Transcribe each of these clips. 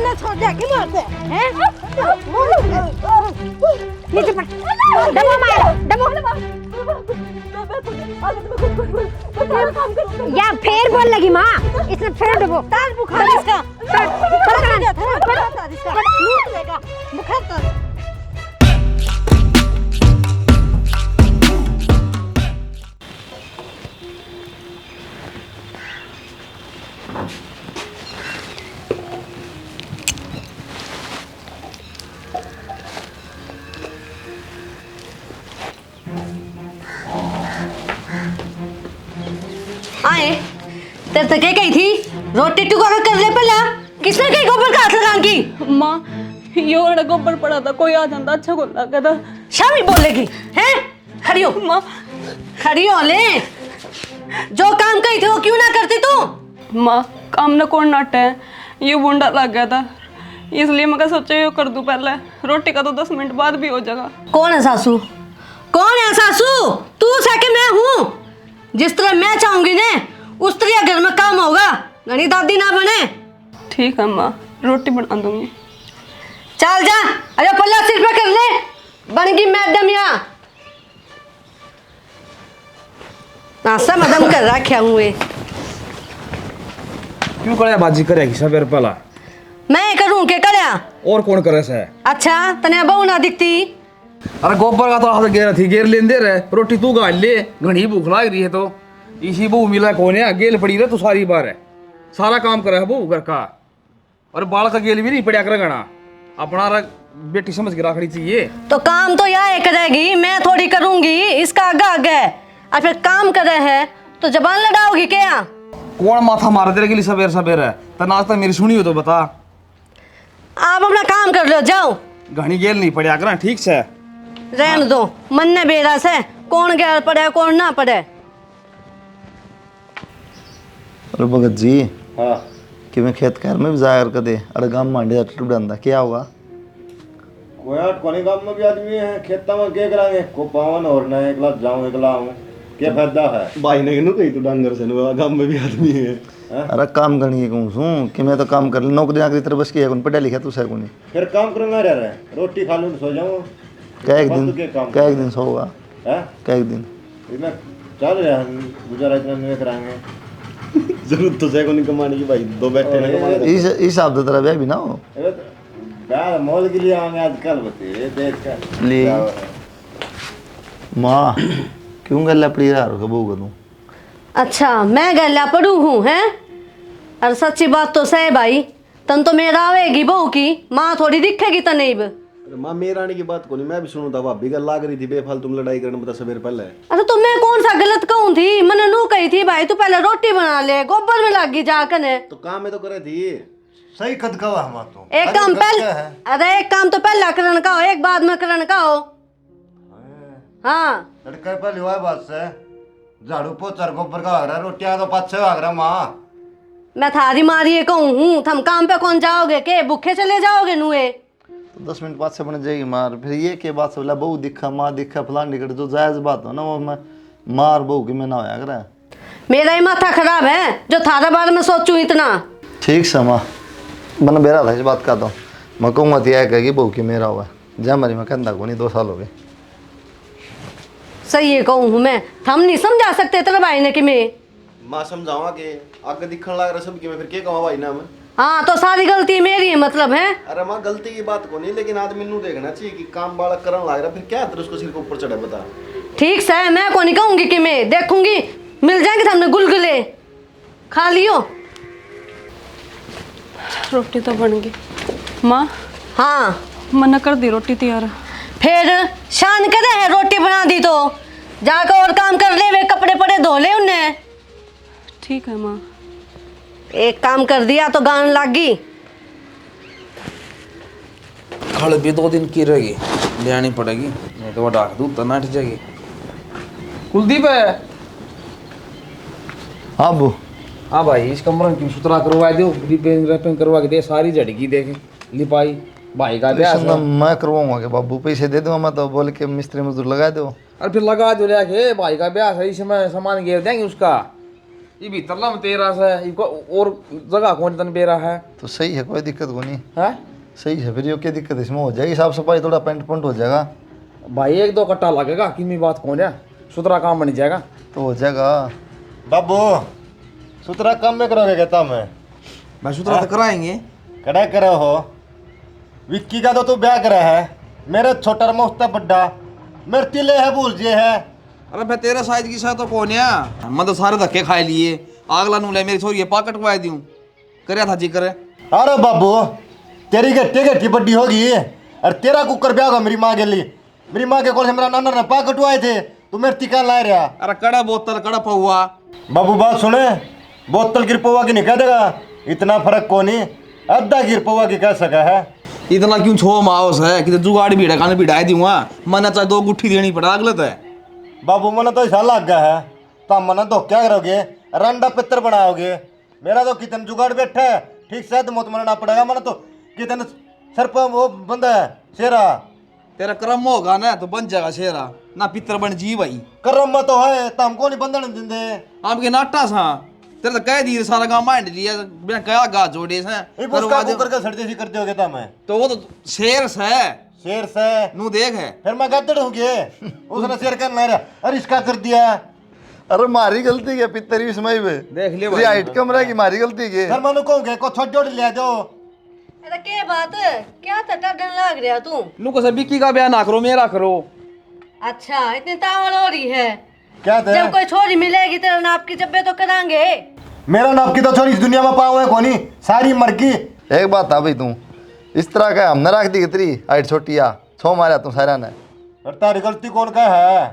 वरना छोड़ जाके मारते हैं नीचे पड़ दबो मारो दबो या फिर बोल लगी माँ इसने फिर दबो तार बुखार इसका बुखार तो आए तेरे तो क्या कही थी रोटी टुका कर ले पहला किसने कही गोबर का हाथ लगान की माँ यो वाला गोबर पड़ा था कोई आ जाता अच्छा को लगा था शामी बोलेगी हैं खड़ी हो माँ खड़ी हो ले जो काम कही थी वो क्यों ना करती तू माँ काम न कौन नाटे है ये बूंदा लग गया था इसलिए मैं सोचा ये कर दूं पहले रोटी का तो 10 मिनट बाद भी हो जाएगा कौन है सासू कौन है सासू तू सके मैं हूँ जिस तरह मैं चाहूंगी ने उस तरह घर में काम होगा घनी दादी ना बने ठीक है माँ रोटी बना दूंगी चल जा अरे पल्ला सिर पे कर ले बन गई मैडम यहाँ नाश्ता मदम कर रखा हूँ क्यों करे बाजी करेगी सवेर पहला मैं करूँ के करया और कौन करे से अच्छा तने बहू ना दिखती अरे गोबर का तो हाथ गेर थी गेर लेंदे रहे रोटी तू गाल ले घनी भूख लाग रही है तो इसी बहू मिला कोने गेल पड़ी रहे तू सारी बार है सारा काम करे है बहू घर का और बाल का गेल भी नहीं पड़ा कर गना अपना बेटी समझ के रखनी चाहिए तो काम तो यह करेगी मैं थोड़ी करूंगी इसका आगे आगे और फिर काम करे है तो जबान लड़ाओगी क्या कौन माथा मार दे रही सवेर सवेर है तना आज तक मेरी सुनी हो तो बता आप अपना काम कर लो जाओ घनी गेल नहीं पड़ा कर ठीक से रहने दो मन ने बेरा से कौन गैर पड़े कौन ना पड़े अरे भगत जी हाँ कि मैं खेत खैर में भी जाया कर दे अरे गांव मांडे टूटा क्या होगा कोई गांव में भी आदमी है खेता में क्या करांगे को पावन और ना एकला जाऊं एकला आऊं क्या फायदा है भाई ने कहनु कही तो डांगर से गांव में भी आदमी है अरे काम करनी है कहूँ सू कि मैं तो काम कर नौकरी आखिरी तरह बस की है कौन पढ़ा लिखा तू सह को नहीं फिर काम करना रह रहा है रोटी खा लूं सो जाऊं क्या एक दिन सोगा है क्या एक दिन मैं चल रहा गुजारा इतना नहीं करांगे जरूरत तो से को नहीं कमाने की भाई दो बैठे ने कमाने इस हिसाब से तेरा ब्याह भी ना हो यार मॉल के लिए आएंगे आजकल बते देख कर ले माँ क्यों गल्ला पड़ी रहा हो बहू का तू अच्छा मैं गैला पड़ू हूँ हैं अरे सच्ची बात तो सही भाई तन तो मेरा आवेगी बहू की माँ थोड़ी दिखेगी तनेब अरे मां मेरा आने की बात को नहीं मैं भी सुनू था भाभी का लाग रही थी बेफालतू तुम लड़ाई करने बता सवेर पहले अच्छा तो मैं कौन सा गलत कहूँ थी मैंने नू कही थी भाई तू पहले रोटी बना ले गोबर में लागी जाकर तो काम में तो करे थी सही कद का हुआ हम तो एक काम पहले अरे एक काम तो पहला करन का हो एक बाद में करन का हो हाँ लड़का पहले हुआ बात से झाड़ू पोछा गोबर का आगरा रोटियां तो पाँच छह आगरा माँ मैं थारी मारी कहूँ हूँ थम काम पे कौन जाओगे के भूखे चले जाओगे नुए तो 10 मिनट बाद से बन जाएगी मार फिर ये के बात से बोला बहू दिखा माँ दिखा फलान टिकट जो जायज बात हो ना वो मैं मार बहू की मैं ना होया करा मेरा ही माथा खराब है जो थारा बारे में सोचूं इतना ठीक से माँ मैंने बेरा था इस बात का तो मैं कहूँगा तो यह कहेगी बहू की मेरा हुआ जहाँ मरी मैं कहता को नहीं 2 साल हो गए सही है कहूँ हूँ मैं हम नहीं समझा सकते तेरे भाई ने कि मैं मां समझावा के आगे दिखने लग रहा सब की मैं फिर क्या कहूं भाई ना मैं हाँ तो सारी गलती मेरी है मतलब है अरे मां गलती की बात को नहीं लेकिन आदमी नु देखना चाहिए कि काम वाला करन लग रहा फिर क्या तेरे उसको सिर के ऊपर चढ़े बता ठीक से मैं को नहीं कहूँगी कि मैं देखूंगी मिल जाएंगे सामने गुलगुले खा लियो रोटी तो बन गई माँ हाँ मना कर दी रोटी तैयार फिर शान करे है रोटी बना दी तो जाकर और काम कर ले वे कपड़े पड़े धो ले उन्हें ठीक है माँ एक काम कर दिया तो गान लागी खड़ भी 2 दिन की रहेगी लेनी पड़ेगी नहीं तो वो डाक दूध तो नट जाएगी कुलदीप है हाँ बू हाँ भाई इस कमरे की सुथरा करवा दो रैपिंग करवा के दे सारी झड़की देखे लिपाई भाई का ब्याह मैं करवाऊंगा कि बाबू पैसे दे दूंगा मैं तो बोल के मिस्त्री मजदूर लगा दो और फिर लगा दो लेके भाई का ब्याह सही समय सामान घेर देंगे उसका ये भीतर ला में तेरा से इको और जगह कौन तन बेरा है तो सही है, कोई दिक्कत को नहीं। हैं सही है, फिर ये क्या दिक्कत इसमें हो जाएगी, साफ सफाई थोड़ा पेंट पंट हो जाएगा भाई, 1-2 कट्टा लगेगा कि मेरी बात कौन है, सुथरा काम बन जाएगा। तो हो जाएगा। बाबू सुतरा काम में करोगे कहता मैं मैं सुथरा तो कराएंगे। कड़ा करे हो विक्की का तो तू ब्याह करा है, मेरे छोटा मोस्ता बड्डा मेरे तिले है भूल जे है। अरे मैं तेरे साइज की सा तो कौन है, मैं तो सारे धक्के खाए लिए। आगला नू ले मेरी छोरी पा कटवाए दूं करया था जिक्र। अरे बाबू तेरी गट्टी गट्टी बड्डी होगी और तेरा कुकर ब्याह होगा मेरी माँ के लिए। मेरी माँ के कॉल से मेरा नाना ने पा कटवाए थे, तू मेरे टिका ला रहा। अरे कड़ा बोतल कड़ा पौआ। बाबू बात सुने, बोतल गिर पौवा की नहीं कह देगा, इतना फर्क को नहीं, अद्धा गिर पौवा की कह सका है। इतना क्यों छो माओस है कि जुगाड़ भीड़ा खाने भिड़ाए दूंगा, मना चाहे 2 गुट्ठी देनी पड़ा अगलत है। बाबू मन तो ऐसा लग गया है, तो मन तो क्या करोगे, रंडा पित्र बनाओगे। मेरा तो कितन जुगाड़ बैठा है, ठीक से तो मुत मरना पड़ेगा। मन तो कितन सर पर वो बंदा है शेरा। तेरा कर्म होगा ना तो बन जाएगा शेरा, ना पितर बन जी भाई। कर्म में तो है, तो हमको नहीं बंधन देंगे। आपके नाटा सा तेरे तो कह दी सारा काम मांड लिया, बिना कहा गा जोड़े से उसका कुकर का सड़ जैसी करते होगे मैं तो वो तो शेर से शेर से नू देख है। फिर मैं गद्दड़ हूँ के उसने शेर करना रहा, अरे इसका कर दिया। अरे मारी गलती है पितर भी समय पे देख लियो भाई, हाइट कम रहा की मारी गलती के। फिर मनु कहूँगे को छोड़ जोड़ लिया जो। अरे के बात क्या तटा डर लग रहा तू? नू को बिक्की का ब्याह ना करो, मेरा करो। अच्छा इतनी तावल हो रही है, क्या थे? जब कोई छोरी मिलेगी तेरा नाप की जब्बे तो करांगे। मेरा नाप की तो छोरी इस दुनिया में पाओ है कोनी, सारी मर की। एक बात है भाई, तू इस तरह का हमने रख दी तेरी हाइट छोटिया छो मारा तू सारा ने। और तारी गलती कौन का है?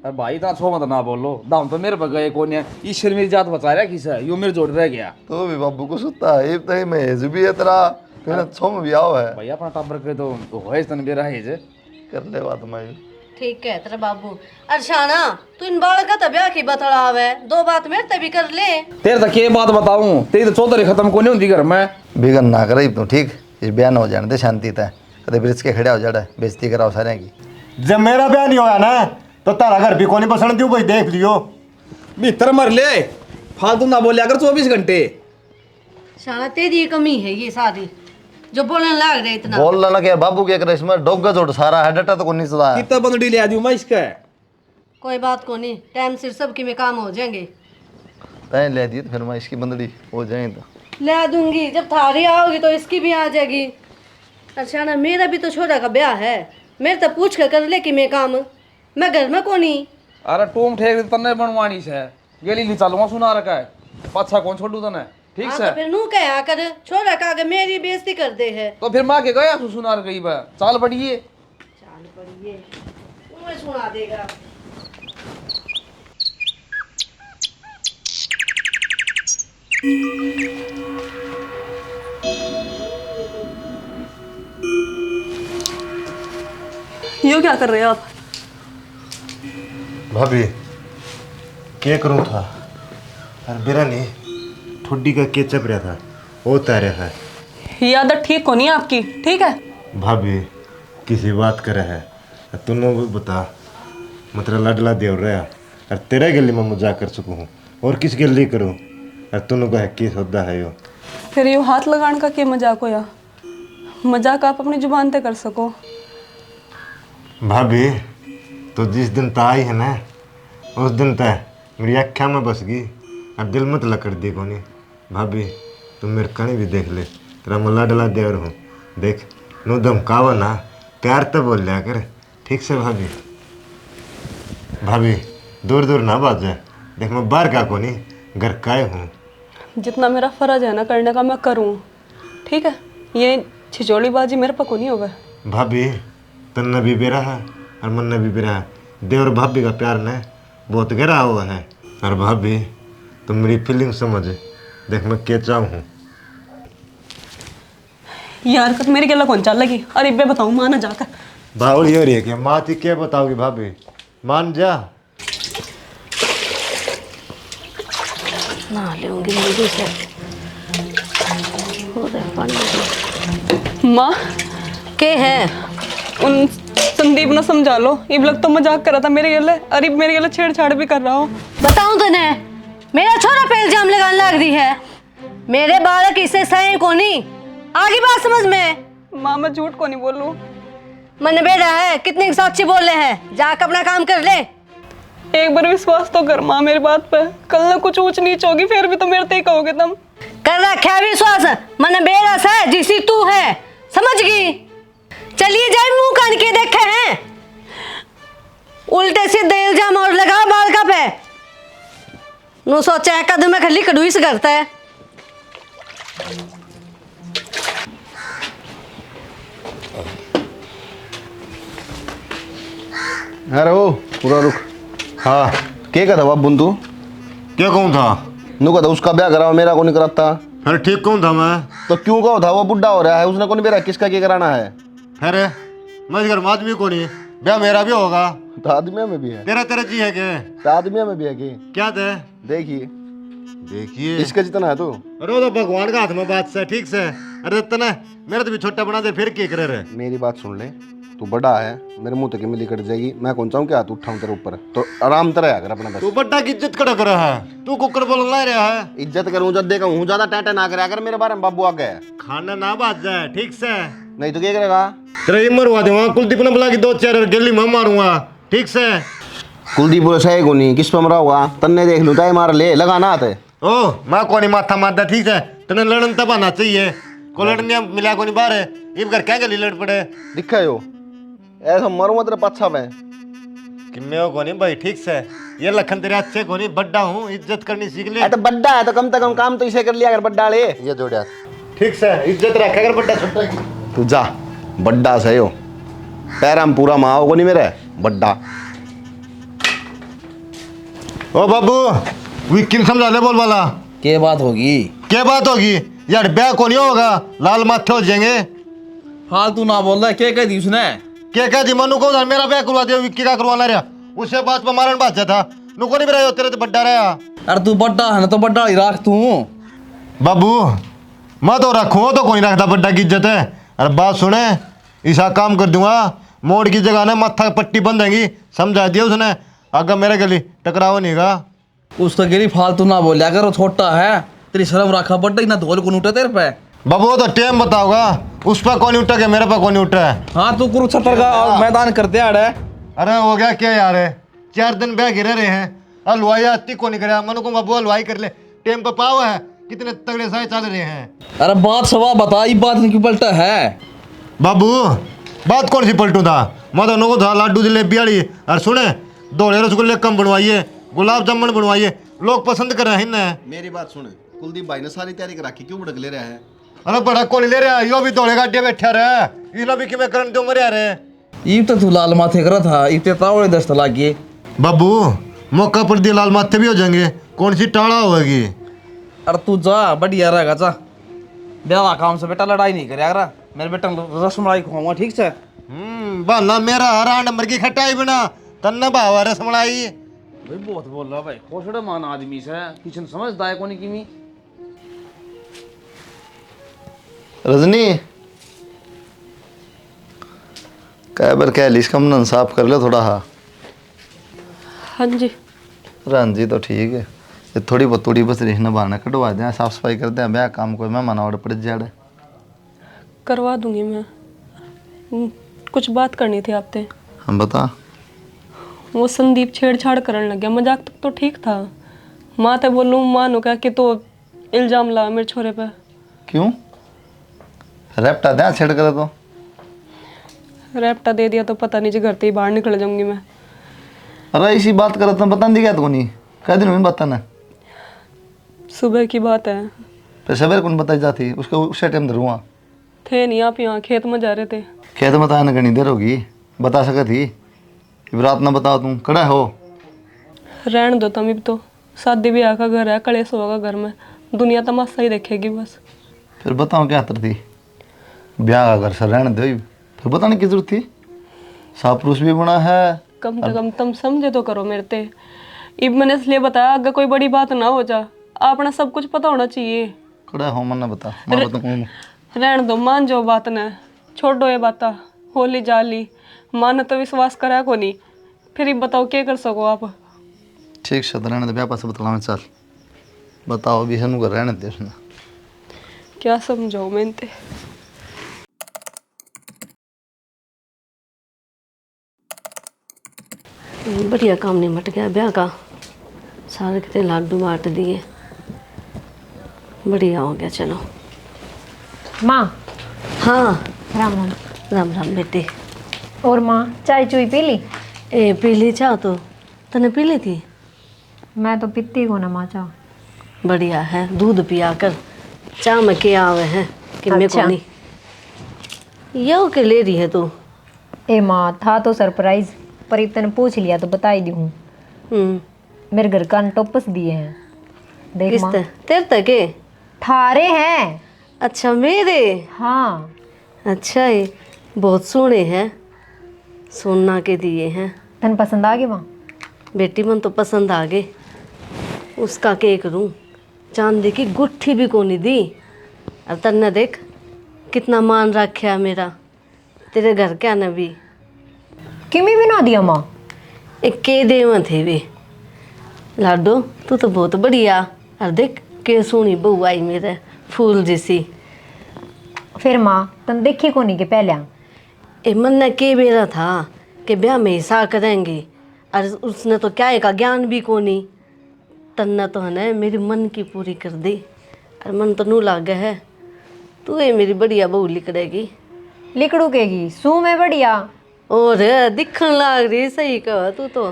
अरे भाई इतना छो मत ना बोलो, दाम तो मेरे पर गए कौन है, ईश्वर मेरी जात बचा रहा किस है, यो मेरे जोड़ रह गया। तो भी बाबू को सुता है तो मैं भी है तेरा, फिर छो में भी आओ है भाई अपना टाबर के तो होए तन बेरा है जे कर ले बात मैं। ठीक है तेरा बाबू। अरशाना तू इन बाल का तबिया की बतलाव है, 2 बात मेरे तभी कर ले। तेरे तक के बात बताऊं, तेरी तो चौधरी खत्म को नहीं होती घर में। बिगन ना करे तू, ठीक इस बयान हो जाने दे शांति तय, कदे ब्रिज के खड़े हो जाए बेइज्जती कराओ सारे की। जब मेरा ब्याह नहीं होया ना तो तारा घर भी कोनी बसण दियो भाई, देख लियो। भीतर मर ले, फालतू ना बोले अगर 24 घंटे। शाना तेरी कमी है ये सारी जो बोलने लग रहे इतना। बोल ना क्या बाबू के करे इसमें डोगा जोड़ सारा है, डटा तो को नहीं चला। कितना बंदड़ी ले आदि मैं इसका कोई बात को नहीं, टाइम सिर सबकी में काम हो जाएंगे। तय ले दी फिर मैं इसकी बंदड़ी हो जाए तो ले दूंगी, जब थारी आओगी तो इसकी भी आ जाएगी। अरशाना मेरा भी तो छोटा का ब्याह है, मेरे तो पूछ कर ले कि मैं काम, मैं घर में को नहीं। अरे टूम ठेक तन्ने बनवानी से गेली नहीं चालूंगा सुना रखा है, पाछा कौन छोड़ू तने ठीक हाँ से। तो फिर नू कहा कर छोटा का आगे मेरी बेइज्जती कर दे है। तो फिर माँ के गया तू सुनार गई बा चाल पड़िए। चाल पड़िए तुम्हें सुना देगा। यो क्या कर रहे हो आप? भाभी क्या करूँ था, और मेरा नहीं ठुड्डी का केचप रहा था वो तारे है। ये आदत ठीक को नहीं है आपकी, ठीक है? भाभी किसी बात करे है तूने भी बता, मतलब लाडला देव रहा और तेरे गली में मजाक कर सकूँ और किस गली करूँ, और तूने को है किस होता है यो। फिर यो हाथ लगाने का क्या मजाक होया? मजाक आप अपनी जुबान पे कर सको। भाभी तो जिस दिन ता आई है ना उस दिन तय मेरी अख्या में बस गई, अब दिल मत लकड़ दी कोनी। भाभी तुम मेरे कहीं भी देख ले, तेरा मैं लाडला देवर हूँ, देख नो धमकावा ना, प्यार तो बोल लिया कर ठीक से। भाभी भाभी दूर दूर ना बात जाए, देख मैं बाहर का कोनी घर का हूँ। जितना मेरा फर्ज है ना करने का मैं करूँ, ठीक है? ये छिचोड़ीबाजी मेरे पर को नहीं होगा। भाभी तन्ना भी बेरा है और मन्ना भी बेरा है, देवर भाभी का प्यार न बहुत गहरा हुआ है। और भाभी तुम मेरी फीलिंग समझ, देख मैं क्या चाहूँ। ये हरकत मेरी गला कौन चल लगी? अरे बे बताऊँ माना जाकर बावली हो रही है क्या माँ थी, क्या बताओगी भाभी, मान जा। ना लेंगे मुझे से माँ के है उन संदीप ने समझा लो, इब लग तो मजाक कर रहा था मेरे गले, अरे मेरे गले छेड़छाड़ भी कर रहा हो। बताऊं तो ने मेरा छोरा पे इल्जाम लगाने लग रही है। मेरे बालक इसे सही को नहीं, आगे बात समझ में। माँ मैं झूठ को नहीं बोलूँ। मन बेड़ा है, कितनी सच्ची बोल रहे हैं, जाकर अपना काम कर ले। एक बार विश्वास तो कर माँ मेरी बात पे, कल ना कुछ ऊंच नीच होगी फिर भी तो मेरे ते ही कहोगे तुम। कर रखा विश्वास, मन बेरस है जिसी तू है, समझ गई। चलिए जाए मुंह कान के देखे हैं, उल्टे सीधे इल्जाम और लगा बालका पे। नु सोचा कदम में खली कड़ुई से करता है। अरे ओ पूरा रुक। हाँ क्या कहता बाप बुन तू? क्या कहूँ था? नु कहता उसका ब्याह कराओ, मेरा को नहीं कराता। फिर ठीक कहूँ था मैं? तो क्यों कहो था? वो बुढ़ा हो रहा है, उसने को नहीं बेरा, किसका क्या कराना है? फिर मैं घर में आदमी को नहीं, ब्याह मेरा भी होगा। तो आदमियों में भी है, तेरा तेरा जी है क्या? तो आदमियों में भी है कि? क्या थे? देखिए देखिए इसका जितना है तू। अरे वो तो भगवान का हाथ में बात से ठीक से। अरे तना मेरा तो भी छोटा बना दे फिर क्या करे रे? मेरी बात सुन ले, तू बड़ा है, मेरे मुंह तक की मिली कट जाएगी। मैं कौन चाहूँ क्या हाथ उठाऊं तेरे ऊपर? तो आराम तरह अगर अपना तू बस बड्डा की इज्जत कड़ा कर रहा है, तू कुकर बोल रहा है। इज्जत करूँ जब देखा हूँ, ज्यादा टाटा ना करे अगर मेरे बारे में बाबू आ गए। खाना ना बाज जाए ठीक से, नहीं तो क्या करेगा? तेरा मरवा दूंगा, कुलदीप ने बुला के 2-4 गली में मारूंगा ठीक से। कुलदीप बोले सही को नहीं, किस पर मरा होगा? तन्ने देख लूँ, चाहे मार ले, लगाना आते। ओ मैं को नहीं माथा मारता ठीक है, तने लड़न तब आना चाहिए। को लड़ने मिला को नहीं बाहर है, इब घर क्या गली लड़ पड़े दिखा हो ऐसा मरूंगा तेरे पच्छा में कि मैं को नहीं भाई ठीक से। ये लखन तेरे अच्छे को नहीं, बड्डा हूँ, इज्जत करनी सीख ले। तो बड्डा है तो कम से कम काम तो इसे कर लिया अगर बड्डा ले। ये जोड़िया ठीक से इज्जत रखा अगर बड्डा छोटा की। तू जा, बड्डा सही हो, पैरा में पूरा माँ को नहीं मेरे बड्डा। ओ बाबू विक्की समझा ले बोल वाला। क्या बात होगी? क्या बात होगी यार? ब्याह को नहीं होगा, लाल माथे हो जाएंगे। फालतू ना बोल रहा है, क्या कह दी उसने? क्या कह दी? मनु को मेरा ब्याह करवा दिया, विक्की का करवाना रहा, उससे बात पर मारन बाजा था। नुको नहीं मेरा तेरे तो बड्डा रहा। अरे तू बड्डा है ना तो बड्डा ही रख तू। बाबू मैं तो रखूँ तो कोई रखता, बड्डा की इज्जत है। अरे बात सुने, ऐसा काम कर दूंगा, मोड़ की जगह ना माथा पट्टी बंधेगी, समझा दिया उसने। अगर मेरे गली टकराव नहीं गा। उसका गिरी फालतू ना बोलिया कर, वो छोटा है, तेरी शर्म रखा, बड्डा ही ना धोल को उठे तेरे पे। बाबू वो तो टाइम बताओगा, उस पर कौन उठा के मेरे पर कौन उठा है? हाँ तू कुरुक्षेत्र का मैदान करते आड़े। अरे हो गया क्या यार है, 4 दिन ब्याह गिरे रहे हैं, हलवाई आती को नहीं करे। मनु को बाबू हलवाई कर ले, टाइम पर पाव है, कितने तगड़े साए चल रहे हैं। अरे बात सवा बता, ये बात क्यों पलटा है? बाबू बात कौन सी पलटू था? मैं तो नुको था लाडू जलेबी वाली। और सुने दौड़े रसगुल्ले कम बनवाइए, गुलाब जामुन बनवाइए, लोग पसंद कर रहे हैं ना। मेरी बात सुन, कुलदीप भाई ने सारी तैयारी करा के क्यों भड़क ले रहा है? अरे बड़ा कौन ले रहा है, यो भी दौड़े गाड़िया बैठा रहा, इना भी कि मैं करन दो मरे रहे। ये तो तू लाल माथे करा था, इतने तावड़े दस्त लागे। बाबू मौका पर दिए लाल माथे भी हो जाएंगे, कौन सी टाड़ा होगी। अरे तू जा, बढ़िया रहेगा, जा ब्याह काम से बेटा लड़ाई नहीं करे अगर मेरे बेटा रसमलाई खुआऊंगा ठीक से। बहाना मेरा हरा नंबर की खटाई बिना तन्ना भावा रसमलाई। भाई बहुत बोल रहा भाई, खोसड़े मान आदमी से किचन समझदा है कोनी की। रजनी कह बार कह लिस कम साफ कर ले थोड़ा। हाँ जी रंजी तो ठीक है, ये थोड़ी बहुत तूड़ी बस रही ना बहाना कटवा दें, साफ सफाई कर दें, ब्याह काम कोई मेहमान और पड़ जाए। करवा दूंगी मैं। कुछ बात करनी थी आपसे। हम बता। वो संदीप छेड़छाड़ करने लग गया, मजाक तक तो ठीक था, माँ तो बोलूँ माँ नो क्या कि तो इल्जाम ला मेरे छोरे पे। क्यों रैप्टा दे छेड़ कर? तो रैप्टा दे दिया तो पता नहीं जी घर से ही बाहर निकल जाऊंगी मैं। अरे इसी बात कर तो बता दिया तो नहीं, कह दिन में बताना। सुबह की बात है, फिर सवेरे कौन बताई जाती, उसके उस टाइम धरुआ थे नहीं आप यहाँ खेत में जा रहे थे। खेत में बताया ना घनी देर होगी, बता सके थी, रात ना बताओ तुम कड़ा हो। रहने दो तुम, तो शादी ब्याह का घर है, कलेश होगा घर में, दुनिया तमाशा ही देखेगी बस। फिर बताओ क्या हतर थी, ब्याह का घर से रहने दो, फिर बताने की जरूरत थी, साफ पुरुष भी बना है। कम से कम तुम समझे तो करो मेरे ते। इब मैंने इसलिए बताया अगर कोई बड़ी बात ना हो जा, आपने सब कुछ पता होना चाहिए। कड़ा हो मन बता, मैं बता कौन। रहने दो, मान जाओ बात ने, छोड़ो ये बात, होली जाली मान तो विश्वास करा को नहीं, फिर ये बताओ क्या कर सको आप। ठीक से रहने दे, ब्याह पास बतला चल। बताओ भी सनू कर रहने दे उसने। क्या समझाऊं मैं इनते। बढ़िया काम निमट गया ब्याह का, सारे कितने लाडू बांट दिए, बढ़िया हो गया। चलो माँ हाँ, राम राम। राम राम बेटे। और माँ चाय चुई पी ली? ए पी ली चाह तो, तने पी ली थी? मैं तो पीती को ना माँ चाह। बढ़िया है, दूध पिया कर, चाह में के आवे हैं कि मैं अच्छा। को नहीं। यो के ले रही है तू? ए माँ था तो सरप्राइज, पर इतने पूछ लिया तो बता ही दी हूँ। मेरे घर कान टॉपस दिए हैं, देख किस माँ। तेरे तक के? थारे हैं। अच्छा मेरे? हाँ। अच्छा है, बहुत सोने हैं, सोना के दिए हैं। तन पसंद आ गए माँ? बेटी मन तो पसंद आ गए। उसका के करूं, चांदी की गुट्ठी भी कोनी दी। और तन्ने देख कितना मान रखा मेरा, तेरे घर क्या न भी। किमी भी ना दिया माँ? एक के देव थे वे। लाडो तू तो बहुत बढ़िया, और देख के सोनी बहू आई मेरे, फूल जैसी। फिर माँ तन देखी को नहीं के पहले? ए मन ने के बेरा था कि ब्याह में हिस्सा करेंगे, और उसने तो क्या का ज्ञान भी कोनी। तन्ना तो है ना मेरी मन की पूरी कर दी, और मन तो नू लाग है तू ये मेरी बढ़िया बहू लिकड़ेगी। लिकड़ू केगी सू में बढ़िया। और दिखन लाग रही, सही कहा तू तो।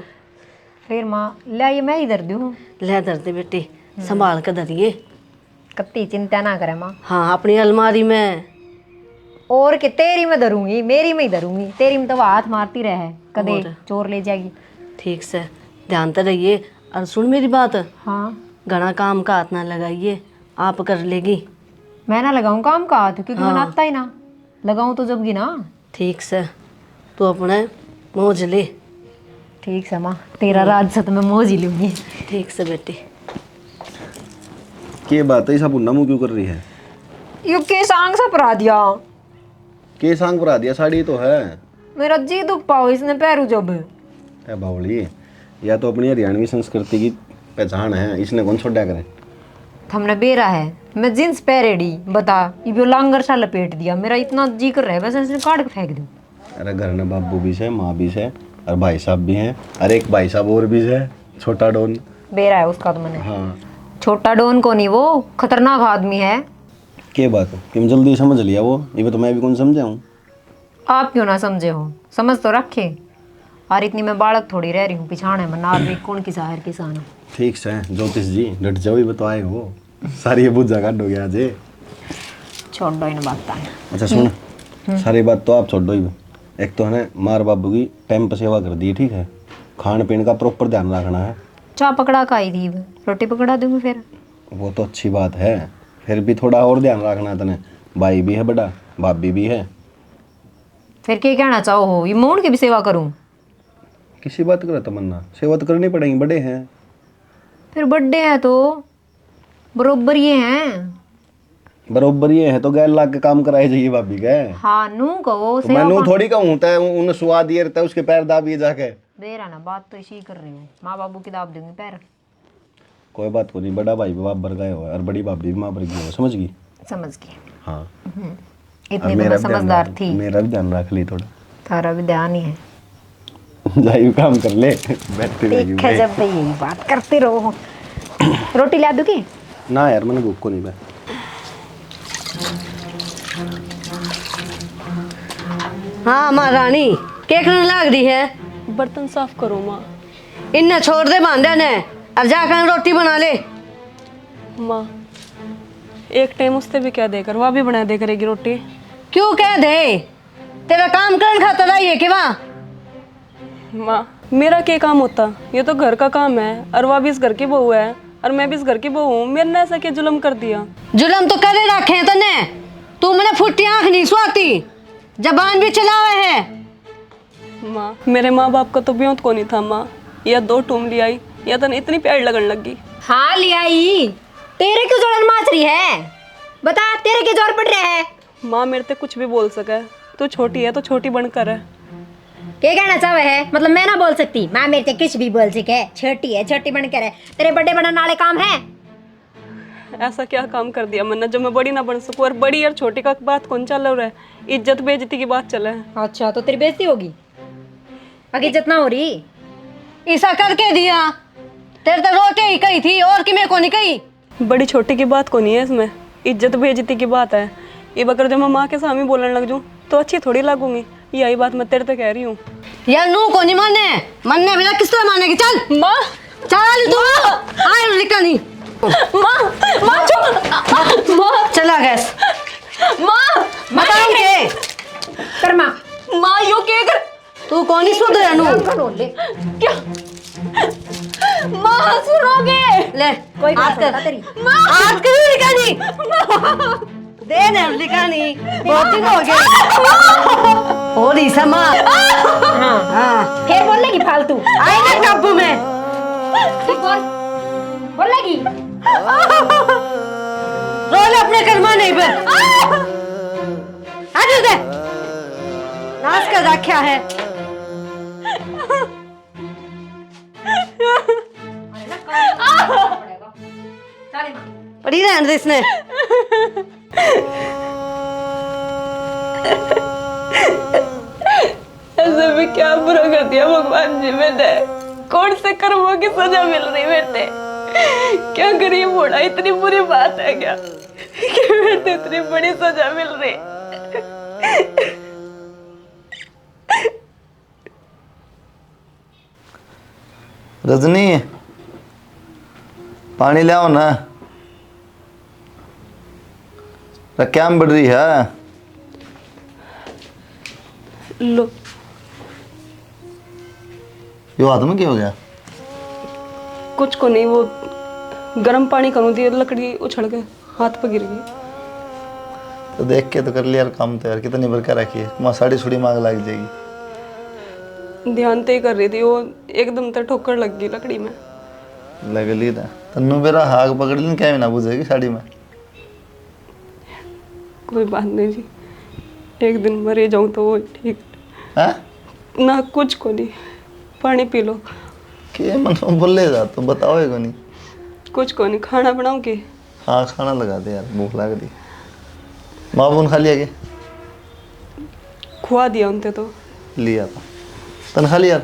फिर माँ ले मैं इधर दूँ? ले धर दे बेटी, संभाल कर धरिए। कत्ती चिंता ना करे माँ। हाँ अपनी अलमारी में। और कि तेरी में धरूंगी, मेरी में ही धरूंगी, तेरी में तो वो हाथ मारती रहे कदे और? चोर ले जाएगी। ठीक से ध्यान तो रहिए, और सुन मेरी बात, हाँ। घना काम का हाथ ना लगाइए, आप कर लेगी। मैं ना लगाऊं काम का हाथ, क्योंकि हाँ। मैं आता ही ना। लगाऊं तो जबगी ना। ठीक से तू अपने मौज ले। ठीक से माँ, तेरा राज सत में मौज ही लूंगी। ठीक से बेटी। के बात है, सब मुंह क्यों कर रही है? यू के सांग सा परा दिया। के सांग पर आ दिया, साड़ी तो है। मेरा जी दुख पाओ इसने पैरू जब। है बावली, या तो अपनी हरियाणवी संस्कृति की पहचान है, इसने कौन छोड़ा करे। हमने बेरा है, मैं जींस पहरेडी बता, ये लांगर सा लपेट दिया, मेरा इतना जी कर रहा है बस इसने काट के फेंक दूं। अरे घर में बाबू भी है, माँ भी है, और भाई साहब भी हैं, और एक भाई साहब और भी है, छोटा डॉन। बेरा है उसका तो मैंने। हाँ छोटा डॉन को नहीं, वो खतरनाक आदमी है। के बात है, तुम जल्दी समझ लिया वो, ये तो मैं भी कौन समझा हूँ। आप क्यों ना समझे हो, समझ तो रखे। और इतनी मैं बालक थोड़ी रह रही हूँ पिछाने में, नार भी कौन की जाहिर किसान हूँ। ठीक से ज्योतिष जी डट जाओ, ये बताए हो सारी ये बुझा काट हो गया आज। छोड़ दो इन बात। अच्छा सुन, सारी बात तो आप छोड़ दो ही। एक तो है ना मार बाबू की टाइम पर सेवा कर दी, ठीक है, खान पीने का प्रॉपर ध्यान रखना है। चाय पकड़ा का आई थी, रोटी पकड़ा दूंगी फिर। वो तो अच्छी बात है, फिर भी थोड़ा और ध्यान रखना तने। भाई भी है बड़ा, भाभी भी है। फिर क्या कहना चाहो हो, ये मोड़ की भी सेवा करूं? किसी बात कर तमन्ना, सेवा तो करनी पड़ेगी, बड़े हैं। फिर बर्थडे है तो बरोबर ये हैं। बरोबर ये है तो गैर लाग के काम कराए जाइए भाभी के। हाँ नू कहो तो मैं नू थोड़ी कहूँ तय उन स्वाद ये रहता है, उसके पैर दाबिए जाके। बेरा ना बात तो इसी कर रही हूँ, माँ बाबू की दाब दूंगी पैर। कोई बात को नहीं, बड़ा भाई बाप बर गए हो और बड़ी भाभी भी माँ बर गई हो, समझ गई। समझ गई। हाँ इतनी तो मैं समझदार थी। मेरा भी ध्यान रख ली थोड़ा। थारा भी ध्यान ही है। जाइए काम कर ले, बैठते रहेगी ठीक है, जब भी यही बात करते रहो। रोटी ला दूँ की? ना यार, मैंने भूख को नहीं मैं। हाँ माँ रानी, क्या करने लाग रही है? बर्तन साफ करो माँ। इन्हें छोड़ दे बांधे ने, और जाकर रोटी बना ले। माँ एक टाइम उससे भी क्या देकर, वह भी बना दे करेगी रोटी। क्यों कह दे, तेरा काम करने खातर आई है कि वहाँ? माँ मेरा क्या काम होता, ये तो घर का काम है, और वह भी इस घर की बहू है, और मैं भी इस घर की बहू हूँ। मेरे ने ऐसा क्या जुल्म कर दिया? जुलम तो करे रखे हैं तने, तू मैंने फुटी आँख नहीं सुहाती, जबान भी चलावे है। माँ मेरे माँ बाप का तो ब्योंत को नहीं था माँ, या 2 टूम ले आई, या तो इतनी प्यार लगन लगी। हाँ ले आई, तेरे क्यों जोड़न माच रही है? बता तेरे के जोर पड़ रहे हैं? माँ मेरे से कुछ भी बोल सके, तू छोटी है तो छोटी बनकर है। क्या कहना चाहे है? मतलब मैं ना बोल सकती? माँ मेरे से कुछ भी बोल सके, छोटी है छोटी बनकर है। तेरे बड़े बनाने वाले काम है? ऐसा क्या काम कर दिया मैंने जो मैं बड़ी ना बन सकूं? और बड़ी और छोटी का बात कौन चल रहा है? इज्जत बेइज्जती की बात चले है। अच्छा तो तेरी बेइज्जती होगी, आगे इज्जत ना हो रही। ऐसा करके दिया, तेरे तो रोटी ही कही थी और कि मैं को नहीं कही। बड़ी छोटी की बात को नहीं है इसमें, इज्जत बेइज्जती की बात है। ये अगर जब मैं माँ के सामने बोलने लग जाऊं तो अच्छी थोड़ी लगूंगी। यही बात मैं तेरे से कह रही हूँ। यार नू को नहीं मानने बिना किस तरह मानेगी? चल माँ, चल तू आए निकल माँ चुप। माँ, चला गैस माँ, बताऊं के कर माँ, माँ यो के कर तू कौन ही सुध रहा नू? क्या? माँ सुनोगे? ले कोई हाथ बात कर नहीं तेरी। हाथ क्यों निकाली? दे दे निकाली, बहुत दिन हो गए। हो रही समा हाँ फिर बोलेगी फालतू, आई ना काबू में। ठीक बोलेगी। रोल अपने कर्मा नहीं पे हट दे, नाच कर रखा है। पड़ी रहने दे इसने। ऐसे भी क्या बुरा कर दिया भगवान जी मैंने? कौन से कर्मों की सजा मिल रही बेटे? क्या गरीब होना इतनी बुरी बात है क्या कि बेटे इतनी बड़ी सजा मिल रही? रजनी पानी ले आओ ना, क्या बढ़ रही है? लो, यो हाथ में क्या हो गया? कुछ को नहीं, वो गर्म पानी करूँ थी, लकड़ी उछल के हाथ पे गिर गई। तो देख के तो कर लिया यार काम तो यार, कितनी बरका रखी है। माँ साड़ी छुड़ी मांग लग जाएगी। ध्यान ते ही कर रही थी, वो एकदम तो ठोकर लग गई लकड़ी में। लग ली था तन्नू मेरा हाथ पकड़ ली, क्या ना बुझेगी साड़ी में। कोई बात नहीं जी, एक दिन मरे जाऊँ तो वो ठीक है ना। कुछ को नहीं, पानी पी लो। के मन बोले जा तो बताओ को नहीं। कुछ को नहीं, खाना बनाऊँ के? हाँ खाना लगा दे यार, भूख लग रही। माँ बुन खा लिया के? खुआ दिया उनते तो। लिया था तन खा लिया?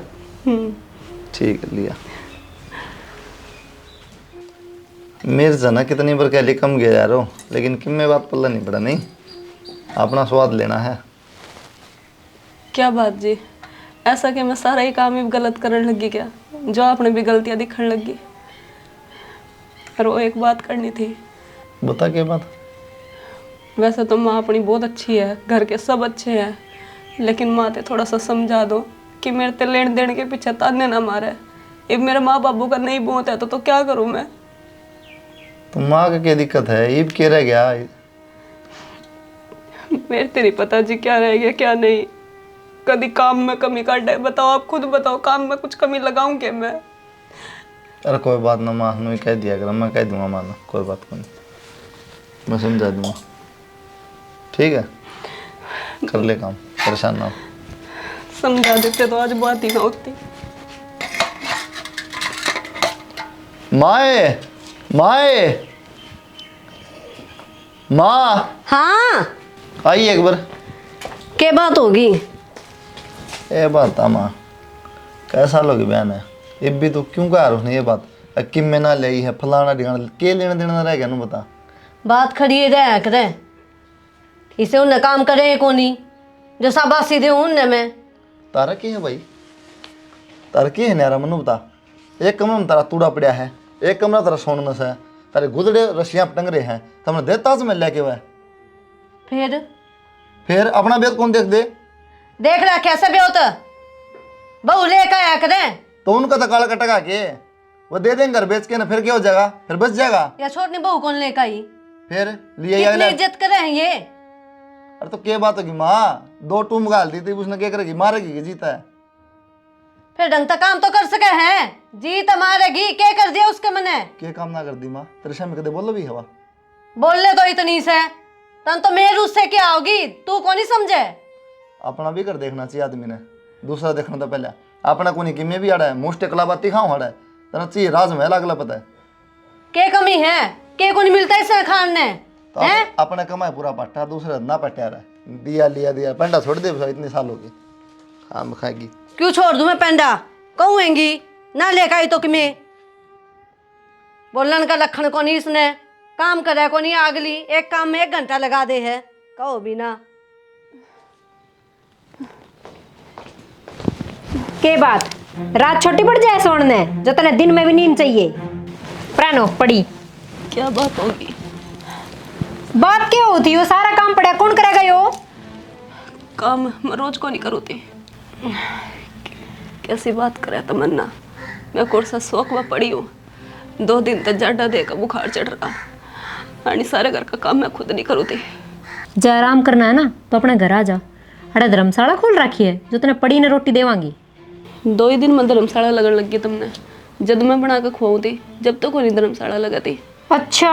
ठीक है लिया। मेरे जना कितनी बार कह ली कम गया यार हो, लेकिन किम में बात पल्ला नहीं पड़ा। नहीं अपना स्वाद लेना है। क्या बात जी, ऐसा कि मैं सारा ही काम ही गलत करने लगी क्या? जो आपने भी गलतियां दिखने लगी। और वो एक बात करनी थी। बता क्या बात? वैसे तो माँ अपनी बहुत अच्छी है, घर के सब अच्छे हैं, लेकिन माँ ते थोड़ा सा समझा दो कि मेरे ते लेन देन के पीछे ताने ना मारे। अब मेरे माँ बाबू का नहीं बहुत है तो क्या करूँ मैं? तो माँ का क्या दिक्कत है? ईब के रह गया? मेरे ते नहीं पता जी क्या रह गया क्या नहीं। कभी काम में कमी काट है, बताओ आप खुद बताओ, काम में कुछ कमी लगाऊं क्या मैं? अरे कोई बात ना माँ, मैं कह दिया कर, मैं कह दूंगा मानो, कोई बात नहीं, मैं समझा दूंगा। ठीक है कर ले काम, परेशान ना हो। समझा देते तो आज बात ही ना होती। माए माए माँ हाँ आई एक बार। क्या बात होगी? ये बात था माँ, कैसा लोग बहन है ये भी तो क्यों कह रहा ये बात? किम में ना ले है फलाना ढिकाना, के लेना देना रह गया ना बता। बात खड़ी रह करे, इसे उन्हें काम करे को नहीं जो शाबाशी दे उनने में। तारा की है भाई? तारा की है नारा मनु बता। एक कमरा में तारा तूड़ा पड़ा है, एक कमरा तेरा सोन नस है, तारे गुदड़े रस्सियां टंग रहे हैं, तुमने देता से मिल लेके हुआ है। फिर अपना बेत कौन देख दे? देख रहा कैसे भी होता बहू लेकर आया करे तो उनका तो काला कटका के वो दे देंगे घर बेच के ना, फिर क्या हो जाएगा? फिर बच जाएगा। या छोटनी बहू कौन लेकर आई? फिर लिए कितनी अगले। इज्जत करे हैं ये? अरे तो क्या बात होगी माँ, दो टूम गाल दी थी उसने, क्या करेगी? मारेगी कि जीता है? फिर ढंग तक काम तो कर सके हैं, जी तो मारेगी। क्या कर दिया उसके मने? क्या काम ना कर दी माँ? तेरे सामने कदे बोलो भी हवा बोल ले तो इतनी से तन तो मेरे उससे क्या होगी? तू कौन ही समझे? अपना भी कर देखना चाहिए आदमी ने, दूसरा देखना तो पहले अपना को नहीं कि मैं भी आड़ा है मुझ टेकला बाती खाऊं हड़ा है तना चाहिए राज में अगला पता है क्या कमी है? के को नहीं मिलता इसने खान ने तो अपने कमाए पूरा पट्टा दूसरे ना पट्टा रहा दिया लिया दिया पेंडा छोड़ दे इतने साल हो गए खाम खाएगी। क्यों छोड़ दूं मैं पेंडा कहूँगी ना लेकर आई तो कि मैं बोलन का लखन को नहीं इसने काम करे को नहीं आगली एक काम में 1 घंटा लगा दे है कहो भी ना। के बात रात छोटी पड़ जाए सोने जो तने दिन में भी नींद चाहिए। प्राणो पड़ी क्या बात होगी? बात क्या होती हो? सारा काम पड़ा कौन करेगा यो? काम मैं रोज को नहीं करूँगी। कैसी बात करे तमन्ना, मैं कोर्सा शौक में पड़ी हूँ। 2 दिन तक जाडा दे का बुखार चढ़ रहा आणि सारे घर का काम मैं खुद नहीं करूँगी। जा आराम करना है ना तो अपने घर आ जा। अरे धर्मशाला खोल रखी है जो तने पड़ी ने रोटी देवांगी। 2 ही दिन में धर्मशाला लगन लग गई तुमने। जब मैं बना के खुआऊँ थी जब तो कोई धर्मशाला लगा थी। अच्छा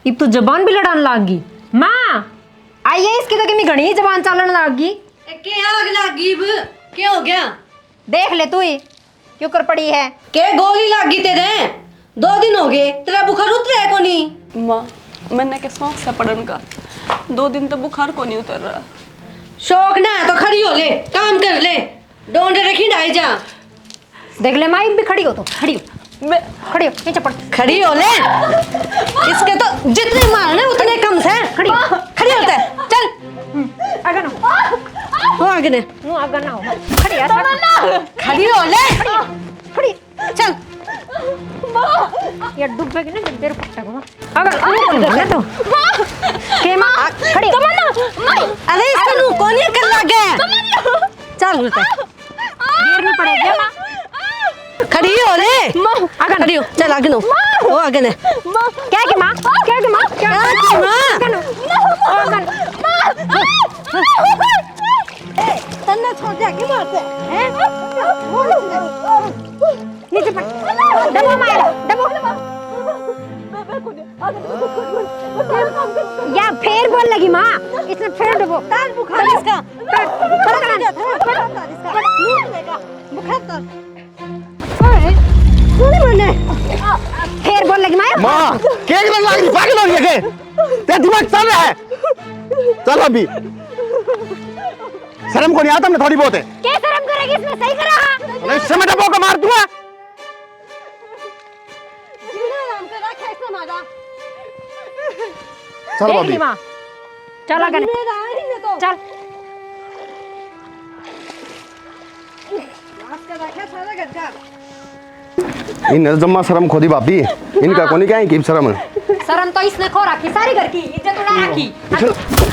अब तो जबान भी लड़ाने लाग गई। माँ आइए इसकी तो कितनी घनी जबान चलन लाग गई। क्या आग लागी क्या हो गया? देख ले तू ही क्यों कर पड़ी है। के गोली लागी तेरे 2 दिन हो गए तेरा बुखार उतरा है को नहीं? माँ मैंने के शौक से पढ़न का 2 दिन तो बुखार को नहीं उतर रहा। शौक ना है तो खड़ी हो ले काम कर ले डोंड रखी ढाई जा। देख ले माँ भी खड़ी हो तो खड़ी हो मैं खड़ी हो नीचे पड़ खड़ी हो ले इसके तो जितने मारने उतने कम से खड़ी होता है चल आगे ना हो आगे ने आगे ना हो खड़ी है खड़ी हो ले खड़ी चल यार डूबेगी ना देर पट्टा को अगर तो के माँ खड़ी अरे इसका नु कौन ये कर लगे चल उठे गिर नहीं पड़ेगी माँ खड़ी हो ले आगे खड़ी हो चल आगे नो वो आगे ने क्या की माँ क्या की माँ क्या की माँ तन्ना छोड़ दे आगे मारते हैं नीचे पड़ दबो मार दबो या फिर बोल लगी माँ इसने फिर दबो बुखार इसका बुखार फिर बोल लगी माँ माँ केक लग रही पागल हो रही है तेरा दिमाग चल रहा है। चल अभी शर्म को नहीं आता मैं थोड़ी बहुत है। क्या शर्म करेगी इसमें सही करा नहीं समय डबो का मार दूंगा। चल अभी माँ चल आगे चल इन जम्मा शर्म खोदी भाभी इनका कोनी क्या है कि शर्म शर्म तो इसने खो रखी सारी घर की इज्जत उड़ा रखी।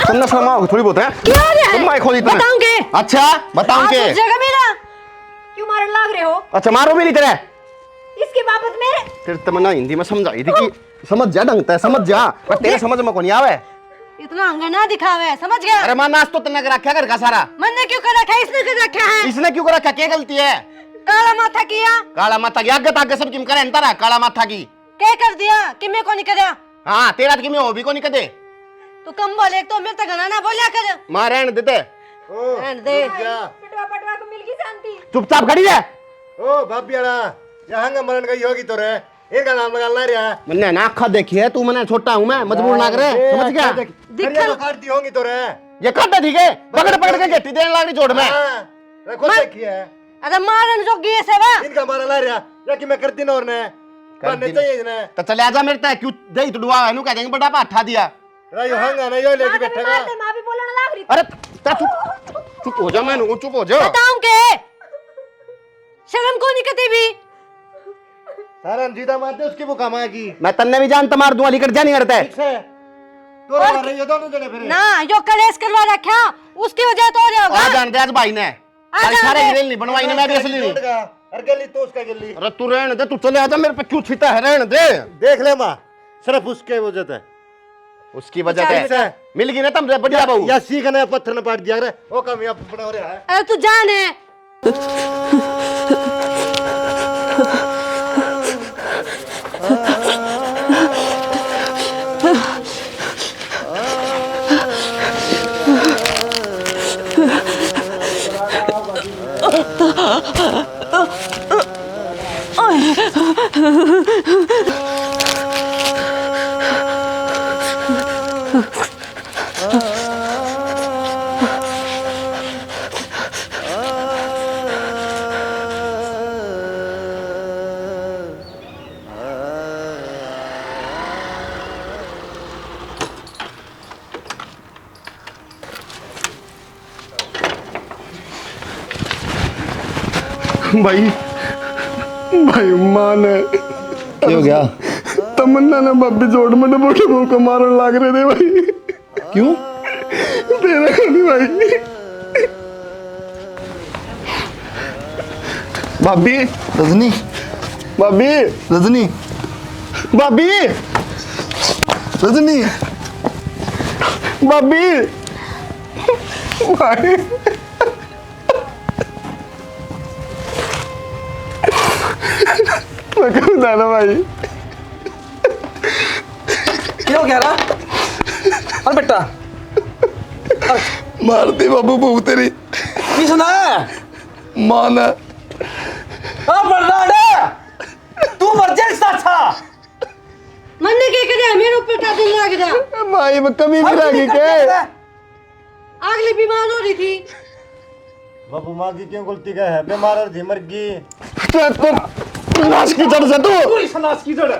तन्ना शर्म आओ थोड़ी बहुत है तुम मैं खोदी इतना बताऊंगे अच्छा बताऊंगे जगह मेरा क्यों मारने लाग रहे हो? अच्छा मारो भी नहीं तेरे इसके बाबत मेरे तेरे तमन्ना हिंदी में समझाई थी कि समझ जा ढंग ते समझ जा पर तेरे समझ में कोनी आवे इतना अंग ना दिखावे समझ गया। अरे मां नाच तो तन्ना कर रखा घर का सारा मैंने क्यों कर रखा है इसने कर रखा है इसने क्यों कर रखा क्या गलती है? काला माथा किया काला माथा की आगे ताके सब किम करे अंतरा काला माथा की क्या कर दिया कि मैं को नहीं करया हां तेरा की मैं हो भी को नहीं कदे तू कम बोले तो मेरे तक ना बोलिया कर मां रहन देते रहने दे पटवा पटवा को मिल गई शांति। चुपचाप खड़ी रह। ओ भाभियाड़ा यहाँ का मरण गई होगी तो रे इनका नाम लगाना रहा मैंने ना आँखा देखी है तू मैंने छोटा हूं मैं मजबूर ना करे समझ गया दिखा काटती होंगी तो रे ये काटे ठीक है पकड़ पकड़ के गेटी देने लाग रही जोड़ में रे खुद देखी है अरे मारन जोगी है सेवा इनका मारा ला रहा या कि मैं करती ना और ने करने चाहिए इसने तो चले आजा मेरे तक क्यों दही तो डुआ है नु कह देंगे बड़ा पाठा दिया रे यो हंगा ना यो लेके बैठेगा माँ भी बोलने लाग रही। अरे चुप चुप हो जा मैं चुप हो जा बताऊं के शर्म को नहीं करती भी सारा जीता मारते उसकी वो कमा की मैं तन्ने भी जानता मार दूंगा लिकर जा नहीं करता है ठीक से तो मार रही हो दोनों जने फिर ना जो कलेश करवा रखा उसकी वजह तो हो जाएगा आ जान दे आज भाई ने कल सारे गिरेल नहीं बनवाई ने मैं भी असली नहीं अरे गली तो उसका गली अरे तू रहने दे तू चले आजा मेरे पे क्यों छीता है रहने दे देख ले माँ सिर्फ उसके वजह से उसकी वजह से मिल गई ना तुम बढ़िया बहू या सीखने पत्थर ने पाट दिया रे वो काम यहाँ बना हो रहा है अरे तू जान है भाई भाई मां ने क्या हो गया? तमन्ना ने भाभी जोड़ में बोटे मुंह को मारने लाग रहे थे भाई। क्यों? तेरा नहीं भाई। भाभी रजनी, भाभी रजनी, भाभी रजनी, भाभी भाई मैं कहूँ ना भाई। क्यों कह रहा? अरे बेटा मारती बाबू बहू तेरी किसने? मां ने। तू मर जा इससे अच्छा। मरने के करे मेरे ऊपर का दिल लग रहा। भाई मैं कमी भी रह गई के अगली बीमार हो रही थी। बाबू माँ की क्यों गलती का है? बीमार और थी मर गई। तो नाश की जड़ से तू नाश की जड़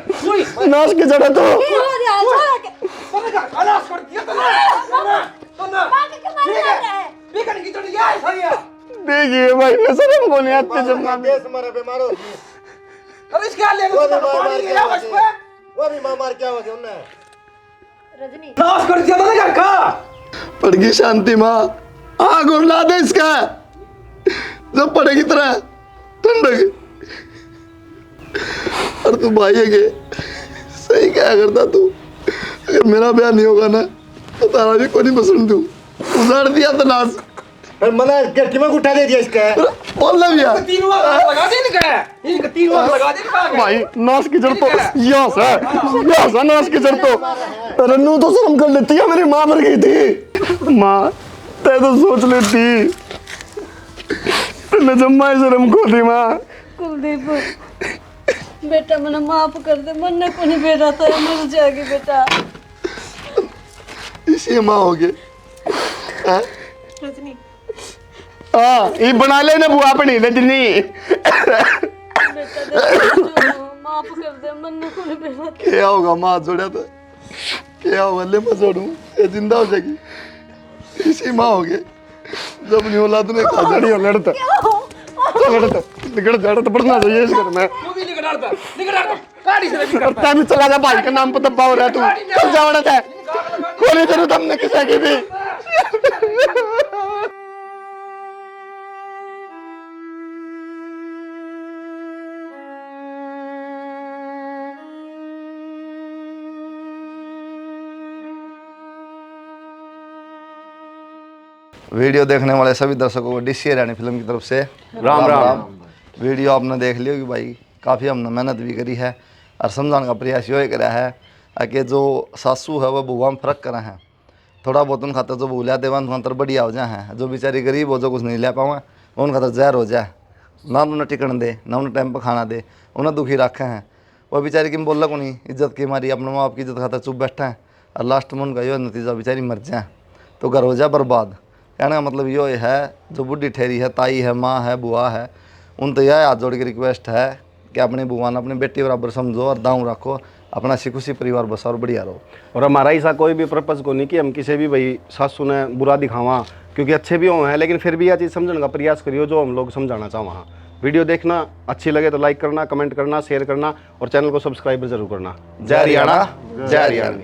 नाश की जड़ है तू। नाश कर दिया देखिए भाई मैं शर्म को नहीं आती जब माँ देश मारे बीमार हो गई। अरे इसके ले वो भी माँ मार क्या हो गया उन्हें? रजनी नाश कर दिया था घर का। पड़ गई शांति माँ। आग और ला दे इसका जब पड़ेगी तरह ठंडक। और तू भाई है के सही क्या करता तू? अगर मेरा ब्याह नहीं होगा ना तो तारा भी कोई नहीं पसंद। तू उजाड़ दिया तो नाश मना दिमाग उठा दे दिया इसका। बोल ना भैया। तीन लगा दे निकला इनका 3 लगा दे निकला भाई नाश की जड़ तो यस है नाश की जड़ तो। रन्नू तो शर्म कर लेती है मेरी माँ मर गई थी। माँ तै तो सोच लेती तूने जम्मा शर्म को दी माँ। कुलदीप बेटा मैंने माफ कर दे। मरने को नहीं बेटा था मर जाएगी बेटा। इसी माँ हो गए। रजनी हाँ ये बना ले ना बुआ अपनी रजनी। माफ कर दे। मरने को नहीं बेटा। क्या होगा माँ जोड़ा तो क्या होगा? ले मैं जोड़ू ये जिंदा हो जाएगी। इसी माँ हो गए जब नहीं औलाद ने खा जानी हो लड़ता निकल जाड़ा तो पढ़ना चाहिए इस घर में। तू भी निकल डालता गाड़ी से भी करता भी चला जा भाई के नाम पर दब्बा हो रहा है तू। चल जावड़ा था कोई जरूरत हमने किसी की भी। वीडियो देखने वाले सभी दर्शकों को डिश रानी फिल्म की तरफ से राम राम। वीडियो आपने देख लियो कि भाई काफ़ी हमने मेहनत भी करी है और समझाने का प्रयास यो करा है कि जो सासू है वह बुआ में फ़र्क करा है। थोड़ा बहुत उन खातर जो भूलिया देवा उन खातर बढ़िया हो जाए हैं। जो बेचारी गरीब हो जो कुछ नहीं ले पावे उन खातर जहर हो जाए। ना उन्हें टिकन दे ना उन्हें टाइम पर खाना दे उन्हें दुखी रखे हैं। वह बेचारी की बोल को नहीं इज्जत की मारी अपने माँ बाप की इज्जत खातर चुप बैठा है और लास्ट में उनका यो नतीजा बेचारी मर जाए तो घर हो जाए बर्बाद। कहने का मतलब यो है जो बुढ़ी ठहरी है ताई है माँ है बुआ है उन तो यह हाथ जोड़ के रिक्वेस्ट है कि अपनी बुआ ने अपनी बेटी बराबर समझो और दाऊँ रखो अपना खुशी परिवार बसा और बढ़िया रहो। और हमारा ऐसा कोई भी पर्पज़ को नहीं कि हम किसी भी भाई सासू ने बुरा दिखावा क्योंकि अच्छे भी हुए हैं लेकिन फिर भी यह चीज़ समझने का प्रयास करियो जो हम लोग समझाना चाहो। वहाँ वीडियो देखना अच्छी लगे तो लाइक करना कमेंट करना शेयर करना और चैनल को सब्सक्राइब जरूर करना। जय हरियाणा जय हरियाणा।